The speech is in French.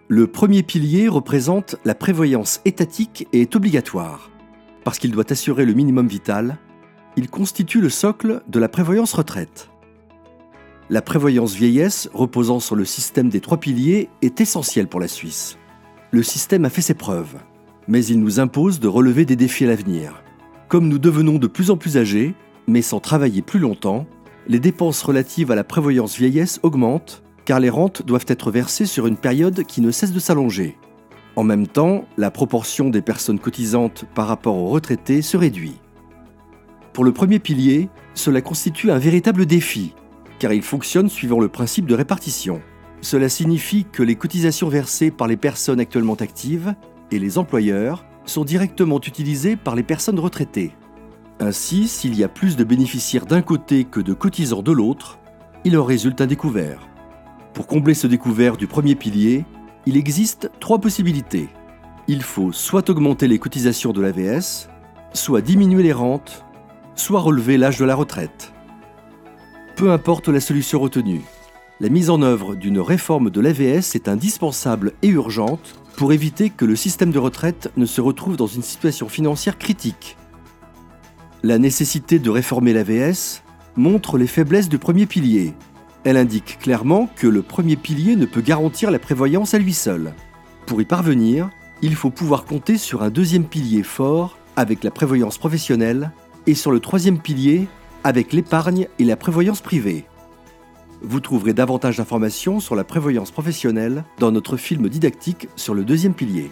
Le premier pilier représente la prévoyance étatique et est obligatoire. Parce qu'il doit assurer le minimum vital, il constitue le socle de la prévoyance retraite. La prévoyance vieillesse, reposant sur le système des 3 piliers, est essentielle pour la Suisse. Le système a fait ses preuves, mais il nous impose de relever des défis à l'avenir. Comme nous devenons de plus en plus âgés, mais sans travailler plus longtemps, les dépenses relatives à la prévoyance vieillesse augmentent, car les rentes doivent être versées sur une période qui ne cesse de s'allonger. En même temps, la proportion des personnes cotisantes par rapport aux retraités se réduit. Pour le premier pilier, cela constitue un véritable défi, car il fonctionne suivant le principe de répartition. Cela signifie que les cotisations versées par les personnes actuellement actives et les employeurs sont directement utilisées par les personnes retraitées. Ainsi, s'il y a plus de bénéficiaires d'un côté que de cotisants de l'autre, il en résulte un découvert. Pour combler ce découvert du premier pilier, il existe 3 possibilités. Il faut soit augmenter les cotisations de l'AVS, soit diminuer les rentes, soit relever l'âge de la retraite. Peu importe la solution retenue, la mise en œuvre d'une réforme de l'AVS est indispensable et urgente pour éviter que le système de retraite ne se retrouve dans une situation financière critique. La nécessité de réformer l'AVS montre les faiblesses du premier pilier. Elle indique clairement que le premier pilier ne peut garantir la prévoyance à lui seul. Pour y parvenir, il faut pouvoir compter sur un deuxième pilier fort avec la prévoyance professionnelle et sur le troisième pilier avec l'épargne et la prévoyance privée. Vous trouverez davantage d'informations sur la prévoyance professionnelle dans notre film didactique sur le deuxième pilier.